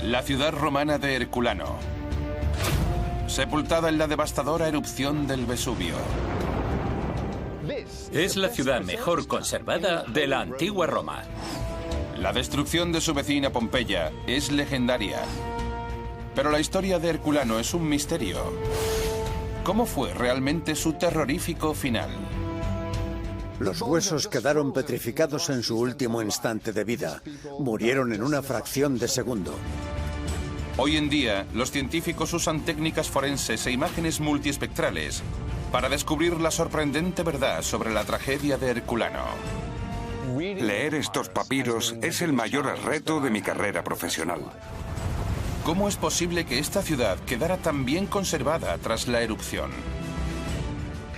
La ciudad romana de Herculano, sepultada en la devastadora erupción del Vesubio. Es la ciudad mejor conservada de la antigua Roma. La destrucción de su vecina Pompeya es legendaria. Pero la historia de Herculano es un misterio. ¿Cómo fue realmente su terrorífico final? Los huesos quedaron petrificados en su último instante de vida. Murieron en una fracción de segundo. Hoy en día, los científicos usan técnicas forenses e imágenes multiespectrales para descubrir la sorprendente verdad sobre la tragedia de Herculano. Leer estos papiros es el mayor reto de mi carrera profesional. ¿Cómo es posible que esta ciudad quedara tan bien conservada tras la erupción?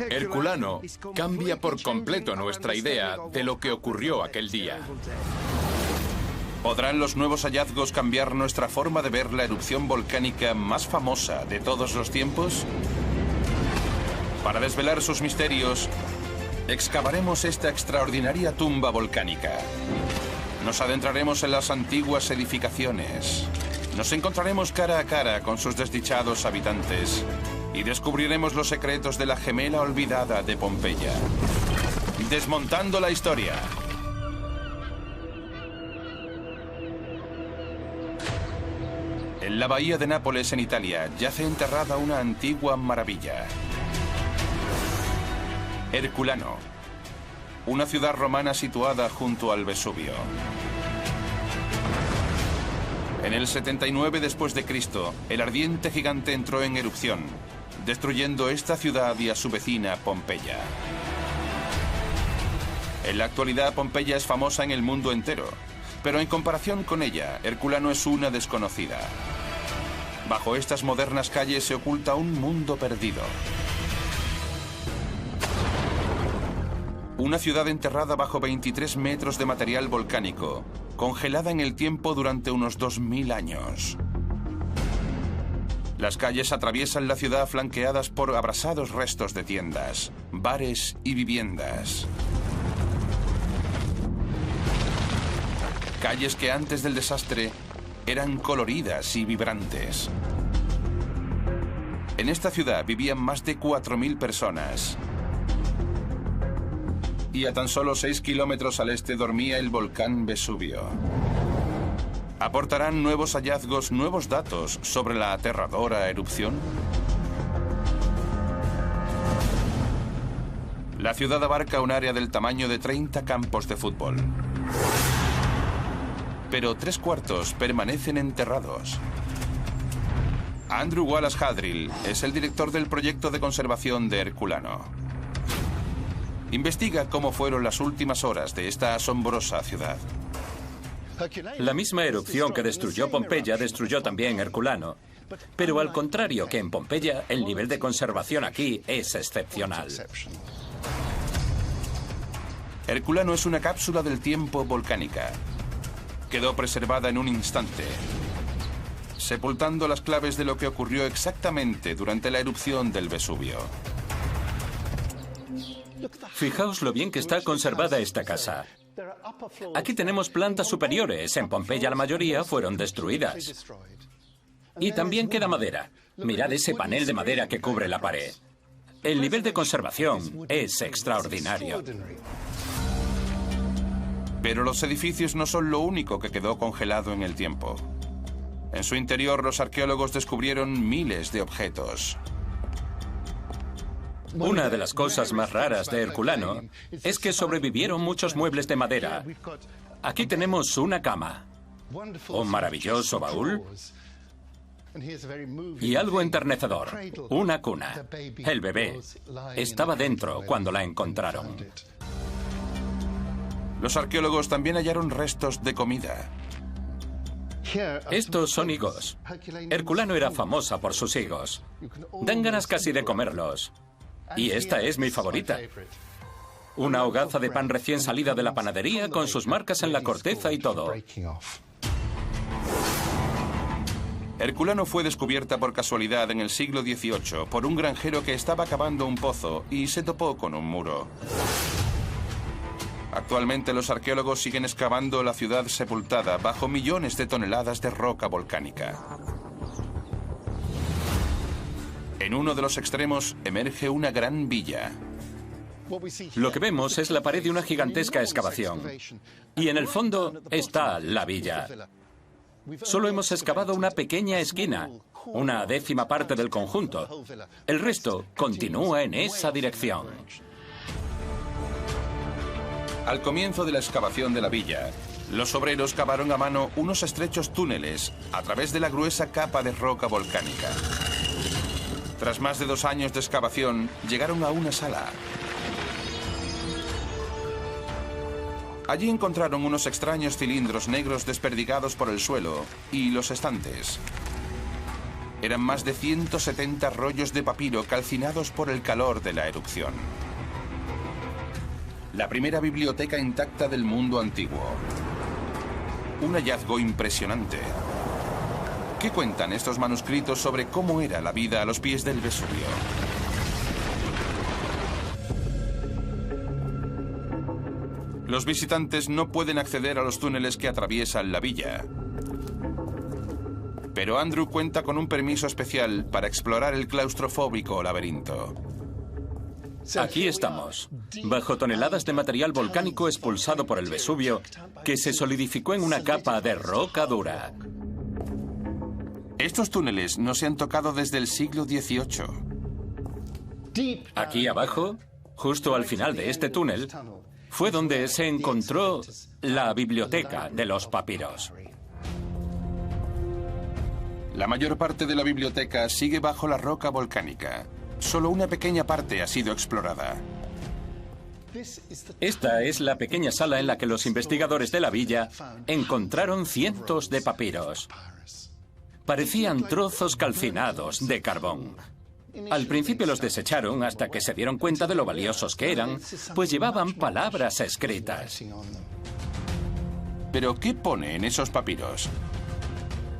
Herculano cambia por completo nuestra idea de lo que ocurrió aquel día. ¿Podrán los nuevos hallazgos cambiar nuestra forma de ver la erupción volcánica más famosa de todos los tiempos? Para desvelar sus misterios, excavaremos esta extraordinaria tumba volcánica. Nos adentraremos en las antiguas edificaciones. Nos encontraremos cara a cara con sus desdichados habitantes y descubriremos los secretos de la gemela olvidada de Pompeya. Desmontando la historia. En la bahía de Nápoles, en Italia, yace enterrada una antigua maravilla. Herculano, una ciudad romana situada junto al Vesubio. En el 79 después de Cristo, el ardiente gigante entró en erupción, destruyendo esta ciudad y a su vecina Pompeya. En la actualidad, Pompeya es famosa en el mundo entero, pero en comparación con ella, Herculano es una desconocida. Bajo estas modernas calles se oculta un mundo perdido. Una ciudad enterrada bajo 23 metros de material volcánico, congelada en el tiempo durante unos 2000 años. Las calles atraviesan la ciudad flanqueadas por abrasados restos de tiendas, bares y viviendas. Calles que antes del desastre eran coloridas y vibrantes. En esta ciudad vivían más de 4000 personas. Y a tan solo 6 kilómetros al este dormía el volcán Vesubio. ¿Aportarán nuevos hallazgos, nuevos datos sobre la aterradora erupción? La ciudad abarca un área del tamaño de 30 campos de fútbol. Pero 3/4 permanecen enterrados. Andrew Wallace Hadrill es el director del proyecto de conservación de Herculano. Investiga cómo fueron las últimas horas de esta asombrosa ciudad. La misma erupción que destruyó Pompeya destruyó también Herculano. Pero al contrario que en Pompeya, el nivel de conservación aquí es excepcional. Herculano es una cápsula del tiempo volcánica. Quedó preservada en un instante, sepultando las claves de lo que ocurrió exactamente durante la erupción del Vesubio. Fijaos lo bien que está conservada esta casa. Aquí tenemos plantas superiores. En Pompeya la mayoría fueron destruidas. Y también queda madera. Mirad ese panel de madera que cubre la pared. El nivel de conservación es extraordinario. Pero los edificios no son lo único que quedó congelado en el tiempo. En su interior, los arqueólogos descubrieron miles de objetos. Una de las cosas más raras de Herculano es que sobrevivieron muchos muebles de madera. Aquí tenemos una cama, un maravilloso baúl y algo enternecedor, una cuna. El bebé estaba dentro cuando la encontraron. Los arqueólogos también hallaron restos de comida. Estos son higos. Herculano era famosa por sus higos. Dan ganas casi de comerlos. Y esta es mi favorita. Una hogaza de pan recién salida de la panadería con sus marcas en la corteza y todo. Herculano fue descubierta por casualidad en el siglo XVIII por un granjero que estaba cavando un pozo y se topó con un muro. Actualmente los arqueólogos siguen excavando la ciudad sepultada bajo millones de toneladas de roca volcánica. En uno de los extremos emerge una gran villa. Lo que vemos es la pared de una gigantesca excavación. Y en el fondo está la villa. Solo hemos excavado una pequeña esquina, una 10ª parte del conjunto. El resto continúa en esa dirección. Al comienzo de la excavación de la villa, los obreros cavaron a mano unos estrechos túneles a través de la gruesa capa de roca volcánica. Tras más de 2 años de excavación, llegaron a una sala. Allí encontraron unos extraños cilindros negros desperdigados por el suelo y los estantes. Eran más de 170 rollos de papiro calcinados por el calor de la erupción. La primera biblioteca intacta del mundo antiguo. Un hallazgo impresionante. ¿Qué cuentan estos manuscritos sobre cómo era la vida a los pies del Vesubio? Los visitantes no pueden acceder a los túneles que atraviesan la villa. Pero Andrew cuenta con un permiso especial para explorar el claustrofóbico laberinto. Aquí estamos, bajo toneladas de material volcánico expulsado por el Vesubio, que se solidificó en una capa de roca dura. Estos túneles no se han tocado desde el siglo XVIII. Aquí abajo, justo al final de este túnel, fue donde se encontró la biblioteca de los papiros. La mayor parte de la biblioteca sigue bajo la roca volcánica. Solo una pequeña parte ha sido explorada. Esta es la pequeña sala en la que los investigadores de la villa encontraron cientos de papiros. Parecían trozos calcinados de carbón. Al principio los desecharon hasta que se dieron cuenta de lo valiosos que eran, pues llevaban palabras escritas. ¿Pero qué pone en esos papiros?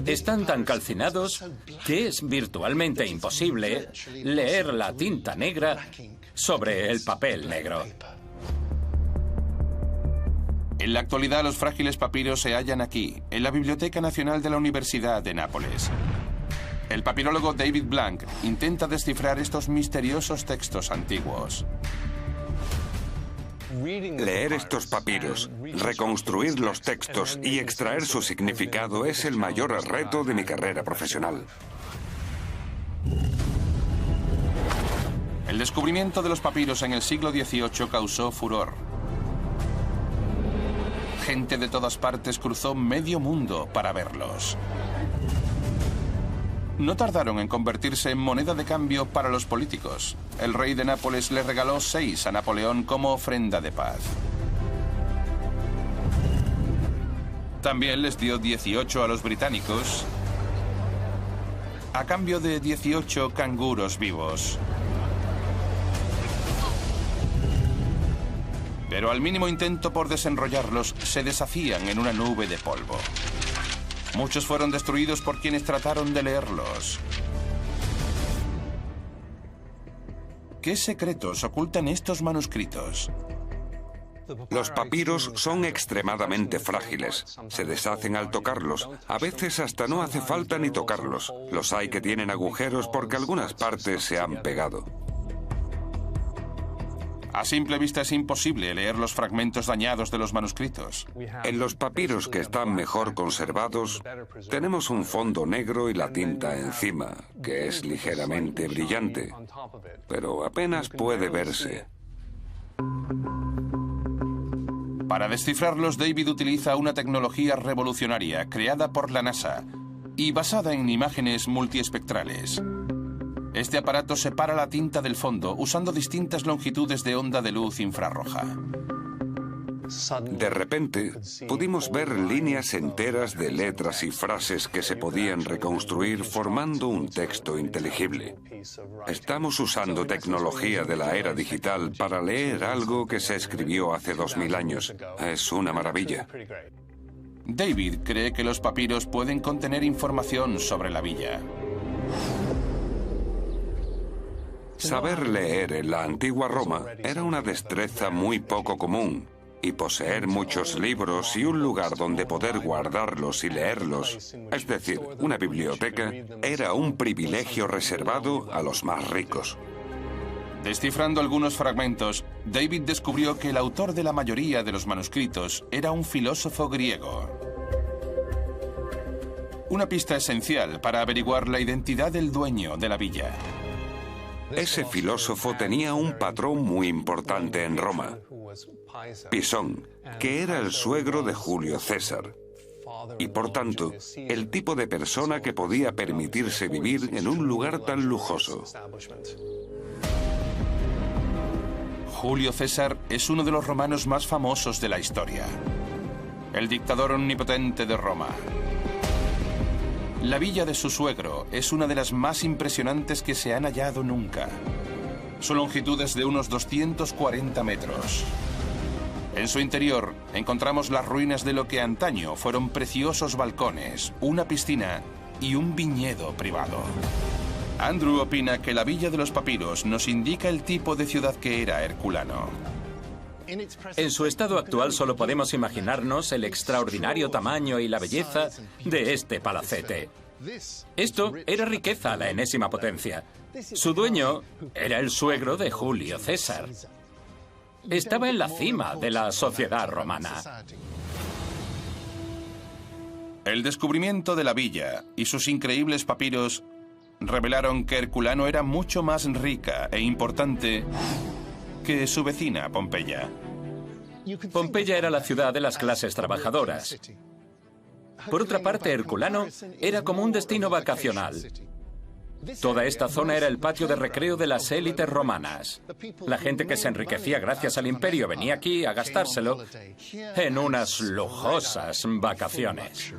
Están tan calcinados que es virtualmente imposible leer la tinta negra sobre el papel negro. En la actualidad los frágiles papiros se hallan aquí, en la Biblioteca Nacional de la Universidad de Nápoles. El papirólogo David Blank intenta descifrar estos misteriosos textos antiguos. Leer estos papiros, reconstruir los textos y extraer su significado es el mayor reto de mi carrera profesional. El descubrimiento de los papiros en el siglo XVIII causó furor. Gente de todas partes cruzó medio mundo para verlos. No tardaron en convertirse en moneda de cambio para los políticos. El rey de Nápoles le regaló 6 a Napoleón como ofrenda de paz. También les dio 18 a los británicos a cambio de 18 canguros vivos. Pero al mínimo intento por desenrollarlos, se deshacían en una nube de polvo. Muchos fueron destruidos por quienes trataron de leerlos. ¿Qué secretos ocultan estos manuscritos? Los papiros son extremadamente frágiles. Se deshacen al tocarlos. A veces hasta no hace falta ni tocarlos. Los hay que tienen agujeros porque algunas partes se han pegado. A simple vista es imposible leer los fragmentos dañados de los manuscritos. En los papiros que están mejor conservados, tenemos un fondo negro y la tinta encima, que es ligeramente brillante, pero apenas puede verse. Para descifrarlos, David utiliza una tecnología revolucionaria creada por la NASA y basada en imágenes multiespectrales. Este aparato separa la tinta del fondo usando distintas longitudes de onda de luz infrarroja. De repente, pudimos ver líneas enteras de letras y frases que se podían reconstruir formando un texto inteligible. Estamos usando tecnología de la era digital para leer algo que se escribió hace 2000 años. Es una maravilla. David cree que los papiros pueden contener información sobre la villa. Saber leer en la antigua Roma era una destreza muy poco común. y poseer muchos libros y un lugar donde poder guardarlos y leerlos, es decir, una biblioteca, era un privilegio reservado a los más ricos. Descifrando algunos fragmentos, David descubrió que el autor de la mayoría de los manuscritos era un filósofo griego. Una pista esencial para averiguar la identidad del dueño de la villa. Ese filósofo tenía un patrón muy importante en Roma, Pisón, que era el suegro de Julio César, y por tanto, el tipo de persona que podía permitirse vivir en un lugar tan lujoso. Julio César es uno de los romanos más famosos de la historia. El dictador omnipotente de Roma. La villa de su suegro es una de las más impresionantes que se han hallado nunca. Su longitud es de unos 240 metros. En su interior encontramos las ruinas de lo que antaño fueron preciosos balcones, una piscina y un viñedo privado. Andrew opina que la villa de los papiros nos indica el tipo de ciudad que era Herculano. En su estado actual solo podemos imaginarnos el extraordinario tamaño y la belleza de este palacete. Esto era riqueza a la enésima potencia. Su dueño era el suegro de Julio César. Estaba en la cima de la sociedad romana. El descubrimiento de la villa y sus increíbles papiros revelaron que Herculano era mucho más rica e importante que su vecina Pompeya. Pompeya era la ciudad de las clases trabajadoras. Por otra parte, Herculano era como un destino vacacional. Toda esta zona era el patio de recreo de las élites romanas. La gente que se enriquecía gracias al imperio venía aquí a gastárselo en unas lujosas vacaciones.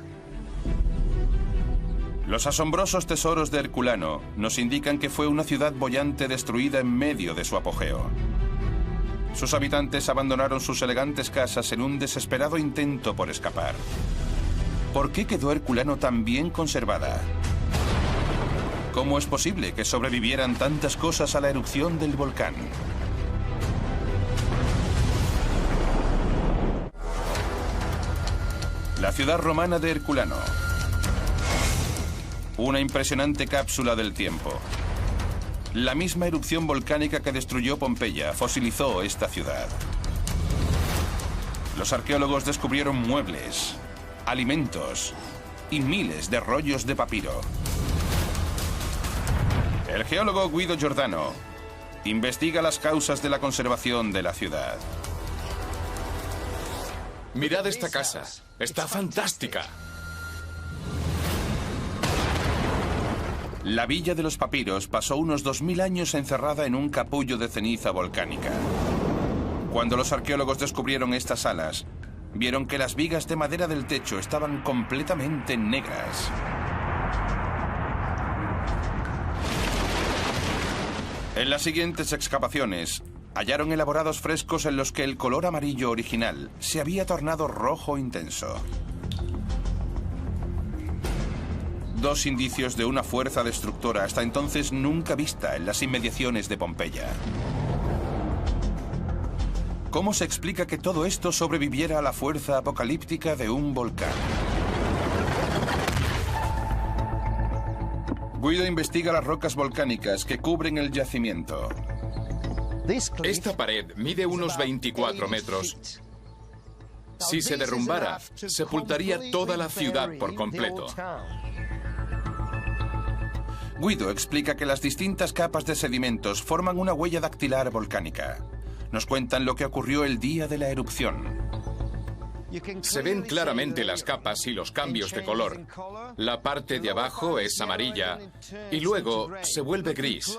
Los asombrosos tesoros de Herculano nos indican que fue una ciudad boyante destruida en medio de su apogeo. Sus habitantes abandonaron sus elegantes casas en un desesperado intento por escapar. ¿Por qué quedó Herculano tan bien conservada? ¿Cómo es posible que sobrevivieran tantas cosas a la erupción del volcán? La ciudad romana de Herculano. Una impresionante cápsula del tiempo. La misma erupción volcánica que destruyó Pompeya fosilizó esta ciudad. Los arqueólogos descubrieron muebles, alimentos y miles de rollos de papiro. El geólogo Guido Giordano investiga las causas de la conservación de la ciudad. Mirad esta casa. Está fantástica. La villa de los papiros pasó unos 2000 años encerrada en un capullo de ceniza volcánica. Cuando los arqueólogos descubrieron estas salas, vieron que las vigas de madera del techo estaban completamente negras. En las siguientes excavaciones, hallaron elaborados frescos en los que el color amarillo original se había tornado rojo intenso. Dos indicios de una fuerza destructora hasta entonces nunca vista en las inmediaciones de Pompeya. ¿Cómo se explica que todo esto sobreviviera a la fuerza apocalíptica de un volcán? Guido investiga las rocas volcánicas que cubren el yacimiento. Esta pared mide unos 24 metros. Si se derrumbara, sepultaría toda la ciudad por completo. Guido explica que las distintas capas de sedimentos forman una huella dactilar volcánica. Nos cuentan lo que ocurrió el día de la erupción. Se ven claramente las capas y los cambios de color. La parte de abajo es amarilla y luego se vuelve gris.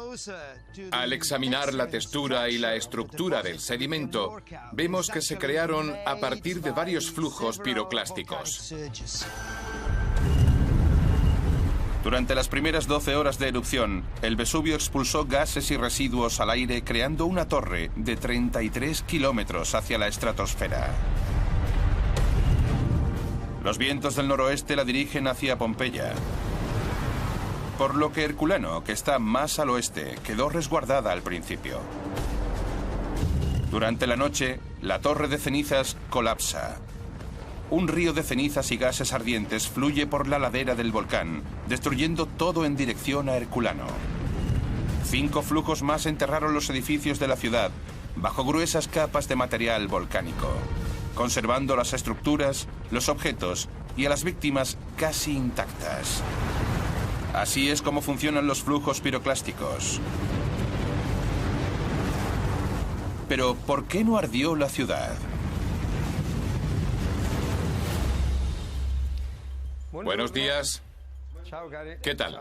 Al examinar la textura y la estructura del sedimento, vemos que se crearon a partir de varios flujos piroclásticos. Durante las primeras 12 horas de erupción, el Vesubio expulsó gases y residuos al aire, creando una torre de 33 kilómetros hacia la estratosfera. Los vientos del noroeste la dirigen hacia Pompeya, por lo que Herculano, que está más al oeste, quedó resguardada al principio. Durante la noche, la torre de cenizas colapsa. Un río de cenizas y gases ardientes fluye por la ladera del volcán, destruyendo todo en dirección a Herculano. 5 flujos más enterraron los edificios de la ciudad bajo gruesas capas de material volcánico, conservando las estructuras, los objetos y a las víctimas casi intactas. Así es como funcionan los flujos piroclásticos. Pero, ¿por qué no ardió la ciudad? Buenos días. ¿Qué tal?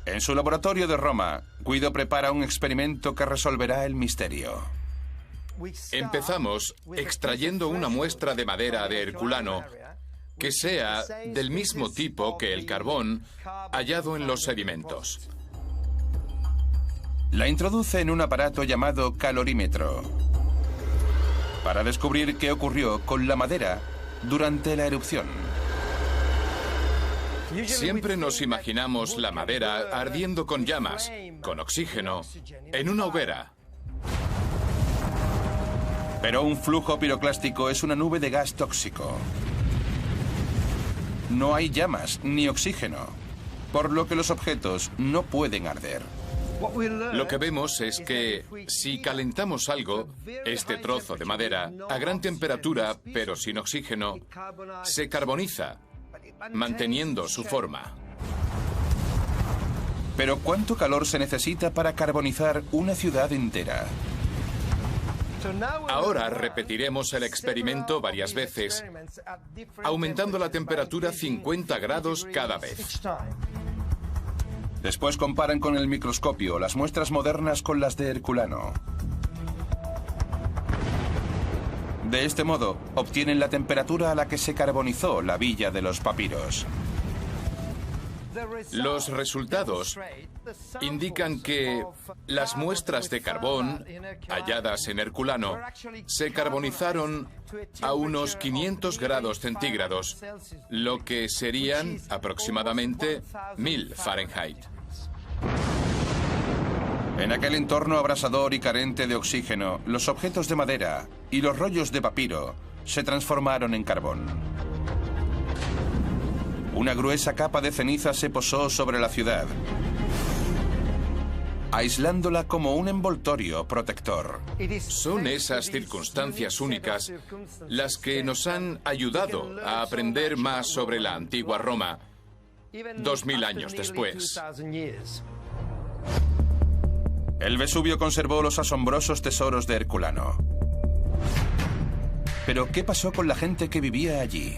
En su laboratorio de Roma, Guido prepara un experimento que resolverá el misterio. Empezamos extrayendo una muestra de madera de Herculano que sea del mismo tipo que el carbón hallado en los sedimentos. La introduce en un aparato llamado calorímetro para descubrir qué ocurrió con la madera durante la erupción. Siempre nos imaginamos la madera ardiendo con llamas, con oxígeno, en una hoguera. Pero un flujo piroclástico es una nube de gas tóxico. No hay llamas ni oxígeno, por lo que los objetos no pueden arder. Lo que vemos es que si calentamos algo, este trozo de madera, a gran temperatura, pero sin oxígeno, se carboniza, manteniendo su forma. Pero ¿cuánto calor se necesita para carbonizar una ciudad entera? Ahora repetiremos el experimento varias veces, aumentando la temperatura 50 grados cada vez. Después comparan con el microscopio las muestras modernas con las de Herculano. De este modo, obtienen la temperatura a la que se carbonizó la villa de los papiros. Los resultados indican que las muestras de carbón halladas en Herculano se carbonizaron a unos 500 grados centígrados, lo que serían aproximadamente 1000 Fahrenheit. En aquel entorno abrasador y carente de oxígeno, los objetos de madera y los rollos de papiro se transformaron en carbón. Una gruesa capa de ceniza se posó sobre la ciudad, aislándola como un envoltorio protector. Son esas circunstancias únicas las que nos han ayudado a aprender más sobre la antigua Roma, 2000 años después. El Vesubio conservó los asombrosos tesoros de Herculano. Pero, ¿qué pasó con la gente que vivía allí?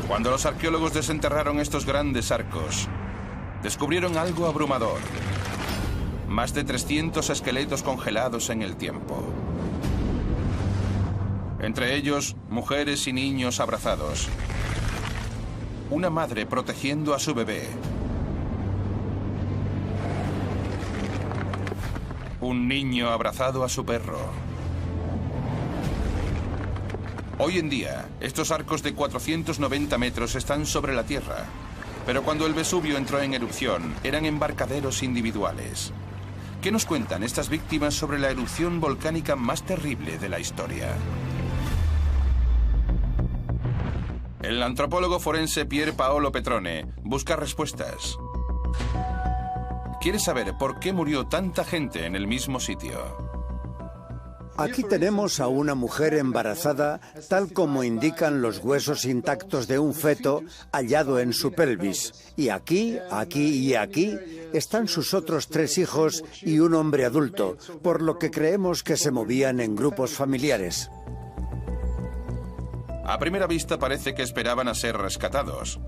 Cuando los arqueólogos desenterraron estos grandes arcos, descubrieron algo abrumador. Más de 300 esqueletos congelados en el tiempo. Entre ellos, mujeres y niños abrazados. Una madre protegiendo a su bebé. Un niño abrazado a su perro. Hoy en día, estos arcos de 490 metros están sobre la tierra, pero cuando el Vesubio entró en erupción, eran embarcaderos individuales. ¿Qué nos cuentan estas víctimas sobre la erupción volcánica más terrible de la historia? El antropólogo forense Pier Paolo Petrone busca respuestas. Quiere saber por qué murió tanta gente en el mismo sitio. Aquí tenemos a una mujer embarazada, tal como indican los huesos intactos de un feto hallado en su pelvis. Y aquí, aquí y aquí están sus otros 3 hijos y un hombre adulto, por lo que creemos que se movían en grupos familiares. A primera vista parece que esperaban a ser rescatados.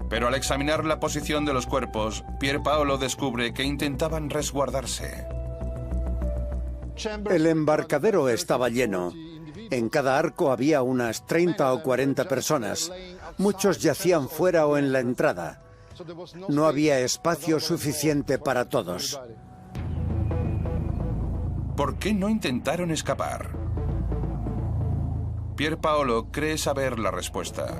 Pero al examinar la posición de los cuerpos, Pier Paolo descubre que intentaban resguardarse. El embarcadero estaba lleno. En cada arco había unas 30 o 40 personas. Muchos yacían fuera o en la entrada. No había espacio suficiente para todos. ¿Por qué no intentaron escapar? Pier Paolo cree saber la respuesta.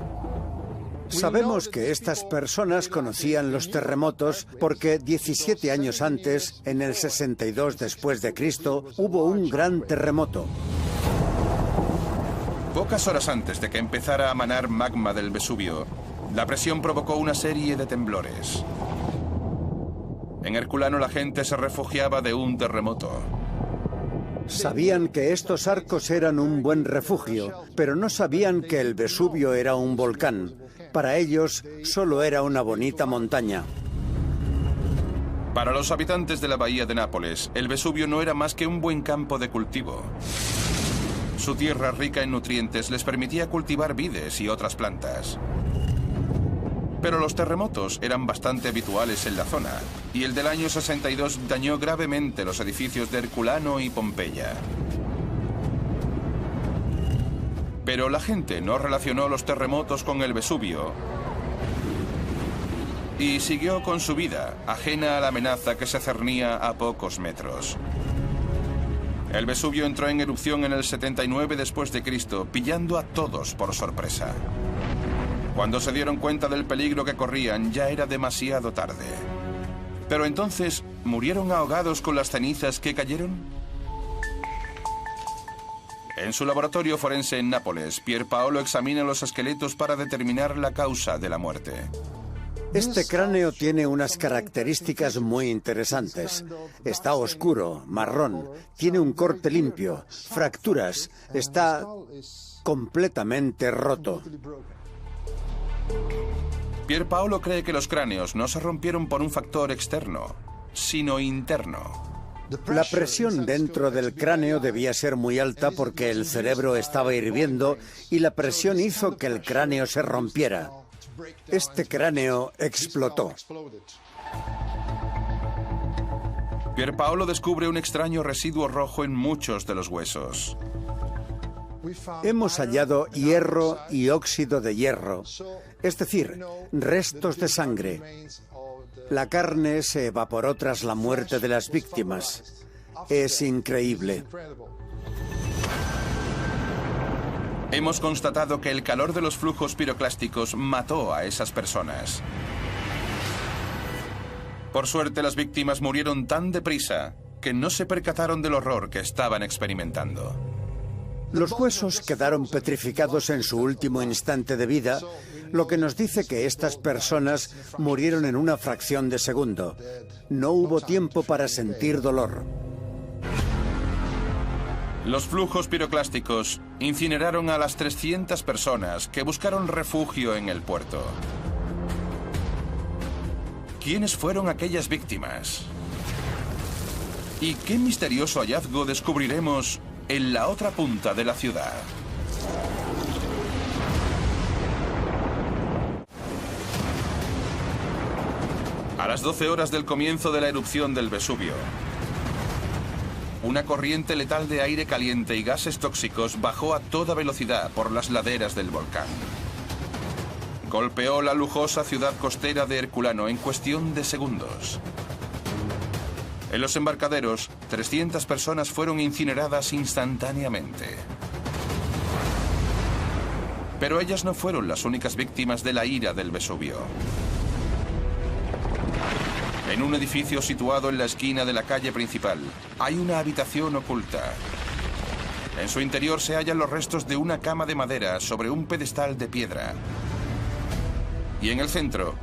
Sabemos que estas personas conocían los terremotos porque 17 años antes, en el 62 después de Cristo, hubo un gran terremoto. Pocas horas antes de que empezara a manar magma del Vesubio, la presión provocó una serie de temblores. En Herculano la gente se refugiaba de un terremoto. Sabían que estos arcos eran un buen refugio, pero no sabían que el Vesubio era un volcán. Para ellos, solo era una bonita montaña. Para los habitantes de la bahía de Nápoles, el Vesubio no era más que un buen campo de cultivo. Su tierra rica en nutrientes les permitía cultivar vides y otras plantas. Pero los terremotos eran bastante habituales en la zona, y el del año 62 dañó gravemente los edificios de Herculano y Pompeya. Pero la gente no relacionó los terremotos con el Vesubio y siguió con su vida, ajena a la amenaza que se cernía a pocos metros. El Vesubio entró en erupción en el 79 después de Cristo, pillando a todos por sorpresa. Cuando se dieron cuenta del peligro que corrían, ya era demasiado tarde. Pero entonces, ¿murieron ahogados con las cenizas que cayeron? En su laboratorio forense en Nápoles, Pierpaolo examina los esqueletos para determinar la causa de la muerte. Este cráneo tiene unas características muy interesantes. Está oscuro, marrón, tiene un corte limpio, fracturas, está completamente roto. Pierpaolo cree que los cráneos no se rompieron por un factor externo, sino interno. La presión dentro del cráneo debía ser muy alta porque el cerebro estaba hirviendo y la presión hizo que el cráneo se rompiera. Este cráneo explotó. Pierpaolo descubre un extraño residuo rojo en muchos de los huesos. Hemos hallado hierro y óxido de hierro, es decir, restos de sangre. La carne se evaporó tras la muerte de las víctimas. Es increíble. Hemos constatado que el calor de los flujos piroclásticos mató a esas personas. Por suerte, las víctimas murieron tan deprisa que no se percataron del horror que estaban experimentando. Los huesos quedaron petrificados en su último instante de vida, lo que nos dice que estas personas murieron en una fracción de segundo. No hubo tiempo para sentir dolor. Los flujos piroclásticos incineraron a las 300 personas que buscaron refugio en el puerto. ¿Quiénes fueron aquellas víctimas? ¿Y qué misterioso hallazgo descubriremos en la otra punta de la ciudad? A las 12 horas del comienzo de la erupción del Vesubio, una corriente letal de aire caliente y gases tóxicos bajó a toda velocidad por las laderas del volcán. Golpeó la lujosa ciudad costera de Herculano en cuestión de segundos. En los embarcaderos, 300 personas fueron incineradas instantáneamente. Pero ellas no fueron las únicas víctimas de la ira del Vesubio. En un edificio situado en la esquina de la calle principal, hay una habitación oculta. En su interior se hallan los restos de una cama de madera sobre un pedestal de piedra. Y en el centro,